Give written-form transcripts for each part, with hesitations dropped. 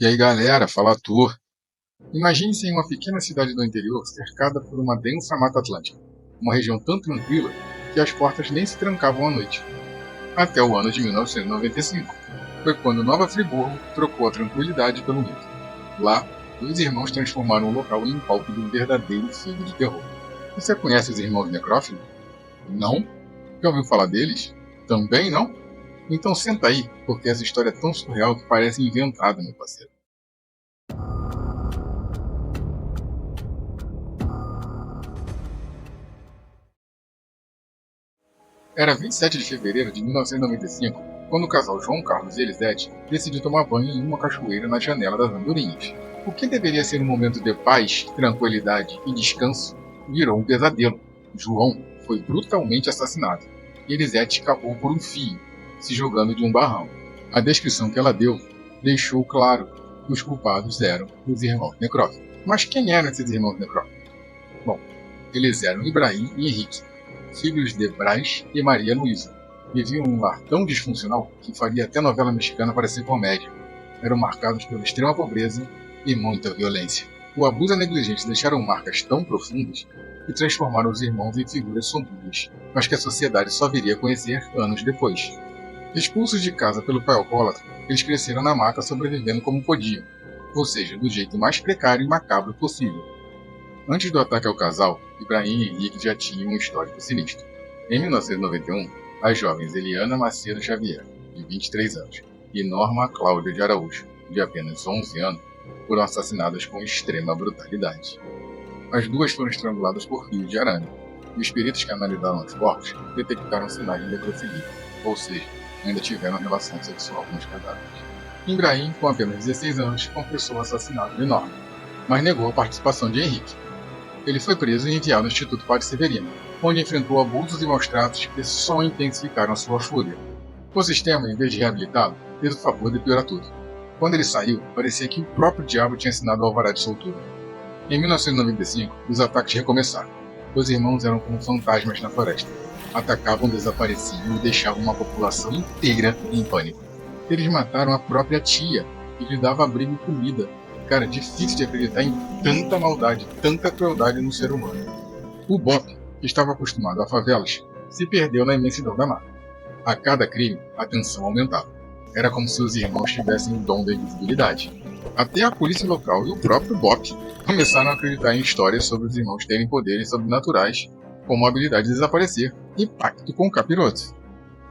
E aí galera, fala Arthur. Imagine-se em uma pequena cidade do interior cercada por uma densa mata atlântica, uma região tão tranquila que as portas nem se trancavam à noite. Até o ano de 1995, foi quando Nova Friburgo trocou a tranquilidade pelo medo. Lá, dois irmãos transformaram o local em um palco de um verdadeiro filme de terror. Você conhece os irmãos Necrófilo? Não? Já ouviu falar deles? Também não? Então senta aí, porque essa história é tão surreal que parece inventada, meu parceiro. Era 27 de fevereiro de 1995, quando o casal João Carlos e Elisete decidiu tomar banho em uma cachoeira na janela das Andorinhas. O que deveria ser um momento de paz, tranquilidade e descanso virou um pesadelo. João foi brutalmente assassinado e Elisete escapou por um fio, se jogando de um barrão. A descrição que ela deu deixou claro que os culpados eram os irmãos Necrófilo. Mas quem eram esses irmãos Necrófilo? Bom, eles eram Ibrahim e Henrique, filhos de Brás e Maria Luísa. Viviam em um lar tão disfuncional que faria até novela mexicana parecer comédia. Eram marcados pela extrema pobreza e muita violência. O abuso e a negligência deixaram marcas tão profundas que transformaram os irmãos em figuras sombrias, mas que a sociedade só viria a conhecer anos depois. Expulsos de casa pelo pai alcoólatra, eles cresceram na mata sobrevivendo como podiam, ou seja, do jeito mais precário e macabro possível. Antes do ataque ao casal, Ibrahim e Henrique já tinham um histórico sinistro. Em 1991, as jovens Eliana Macedo Xavier, de 23 anos, e Norma Cláudia de Araújo, de apenas 11 anos, foram assassinadas com extrema brutalidade. As duas foram estranguladas por fios de arame, e os peritos que analisaram os corpos detectaram sinais de necrofilia, ou seja, ainda tiveram relação sexual com os cadáveres. Ibrahim, com apenas 16 anos, confessou o assassinato de Norma, mas negou a participação de Henrique. Ele foi preso e enviado ao Instituto Padre Severino, onde enfrentou abusos e maus-tratos que só intensificaram sua fúria. O sistema, em vez de reabilitá-lo, fez o favor de piorar tudo. Quando ele saiu, parecia que o próprio diabo tinha assinado o alvará de soltura. Em 1995, os ataques recomeçaram. Os irmãos eram como fantasmas na floresta. Atacavam, desapareciam e deixavam uma população inteira em pânico. Eles mataram a própria tia, que lhe dava abrigo e comida. Cara, difícil de acreditar em tanta maldade, tanta crueldade no ser humano. O Bop, que estava acostumado a favelas, se perdeu na imensidão da mata. A cada crime, a tensão aumentava. Era como se os irmãos tivessem o dom da invisibilidade. Até a polícia local e o próprio Bop começaram a acreditar em histórias sobre os irmãos terem poderes sobrenaturais, como a habilidade de desaparecer e pacto com o capiroto.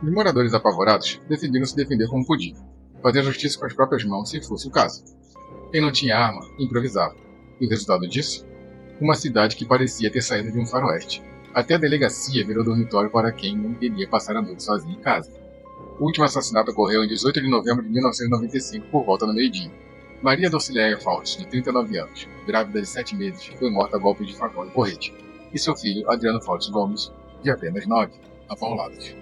Os moradores apavorados decidiram se defender como podiam, fazer justiça com as próprias mãos se fosse o caso. Quem não tinha arma, improvisava. E o resultado disso? Uma cidade que parecia ter saído de um faroeste. Até a delegacia virou dormitório para quem não queria passar a noite sozinho em casa. O último assassinato ocorreu em 18 de novembro de 1995, por volta do meio-dia. Maria Docileia Faust, de 39 anos, grávida de 7 meses, foi morta a golpes de facão e porrete. E seu filho, Adriano Faust Gomes, de apenas 9, apaulados.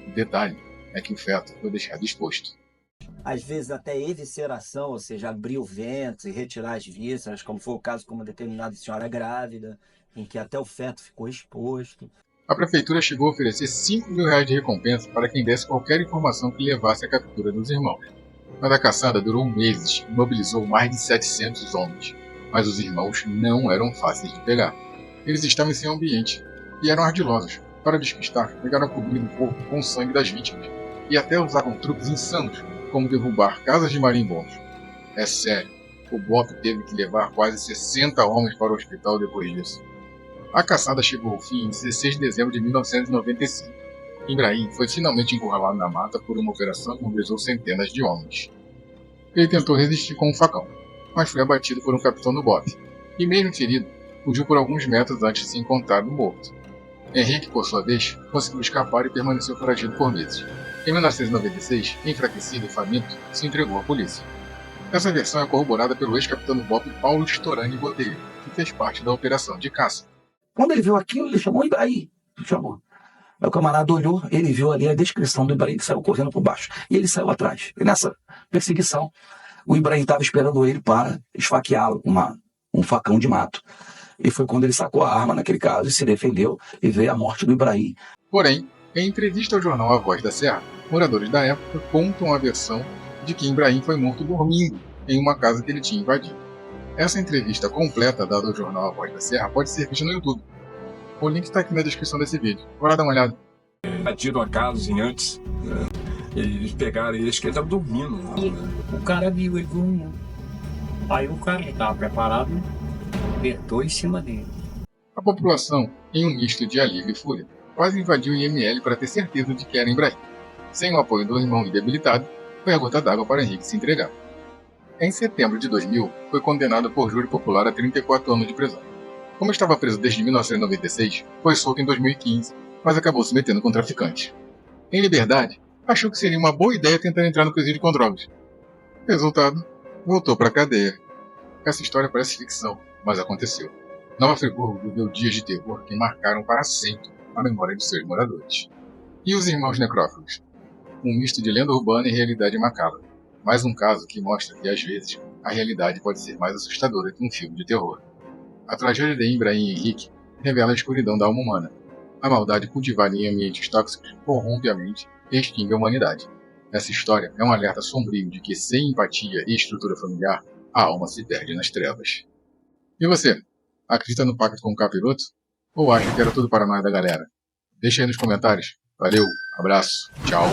O detalhe é que o feto foi deixado exposto. Às vezes até evisceração, ou seja, abrir o ventre e retirar as vísceras, como foi o caso com uma determinada senhora grávida, em que até o feto ficou exposto. A prefeitura chegou a oferecer R$5.000 de recompensa para quem desse qualquer informação que levasse à captura dos irmãos. Mas a caçada durou meses e mobilizou mais de 700 homens. Mas os irmãos não eram fáceis de pegar. Eles estavam em seu ambiente e eram ardilosos. Para despistar, pegaram a cobrir o corpo com o sangue das vítimas e até usavam truques insanos, como derrubar casas de marimbondos. É sério, o Bop teve que levar quase 60 homens para o hospital depois disso. A caçada chegou ao fim em 16 de dezembro de 1995. Ibrahim foi finalmente encurralado na mata por uma operação que mobilizou centenas de homens. Ele tentou resistir com um facão, mas foi abatido por um capitão do Bop, e mesmo ferido, fugiu por alguns metros antes de ser encontrado morto. Henrique, por sua vez, conseguiu escapar e permaneceu foragido por meses. Em 1996, enfraquecido e faminto, se entregou à polícia. Essa versão é corroborada pelo ex-capitão do Bop Paulo Storani Botelho, que fez parte da operação de caça. Quando ele viu aquilo, ele chamou Ibrahim. Chamou. Aí o camarada olhou, ele viu ali a descrição do Ibrahim, que saiu correndo por baixo. E ele saiu atrás. E nessa perseguição, o Ibrahim estava esperando ele para esfaqueá-lo com um facão de mato. E foi quando ele sacou a arma naquele caso e se defendeu e veio a morte do Ibrahim. Porém, em entrevista ao jornal A Voz da Serra, moradores da época contam a versão de que Ibrahim foi morto dormindo em uma casa que ele tinha invadido. Essa entrevista completa dada ao jornal A Voz da Serra pode ser vista no YouTube. O link está aqui na descrição desse vídeo. Bora dar uma olhada. Invadiram a casa em antes. Eles pegaram ele, acho que ele estava dormindo. E o cara viu ele dormindo. Aí o cara estava preparado, apertou em cima dele. A população, em um misto de alívio e fúria, quase invadiu o IML para ter certeza de que era Ibrahim. Sem o apoio do irmão debilitado, foi a gota d'água para Henrique se entregar. Em setembro de 2000, foi condenado por júri popular a 34 anos de prisão. Como estava preso desde 1996, foi solto em 2015, mas acabou se metendo com traficantes. Em liberdade, achou que seria uma boa ideia tentar entrar no presídio com drogas. Resultado, voltou para a cadeia. Essa história parece ficção, mas aconteceu. Nova Friburgo viveu dias de terror que marcaram para sempre a memória de seus moradores. E os irmãos necrófagos? Um misto de lenda urbana e realidade macabra. Mais um caso que mostra que, às vezes, a realidade pode ser mais assustadora que um filme de terror. A tragédia de Ibrahim e Henrique revela a escuridão da alma humana. A maldade cultivada em ambientes tóxicos corrompe a mente e extingue a humanidade. Essa história é um alerta sombrio de que, sem empatia e estrutura familiar, a alma se perde nas trevas. E você? Acredita no pacto com o capiroto? Ou acha que era tudo paranoia da galera? Deixa aí nos comentários. Valeu, abraço, tchau.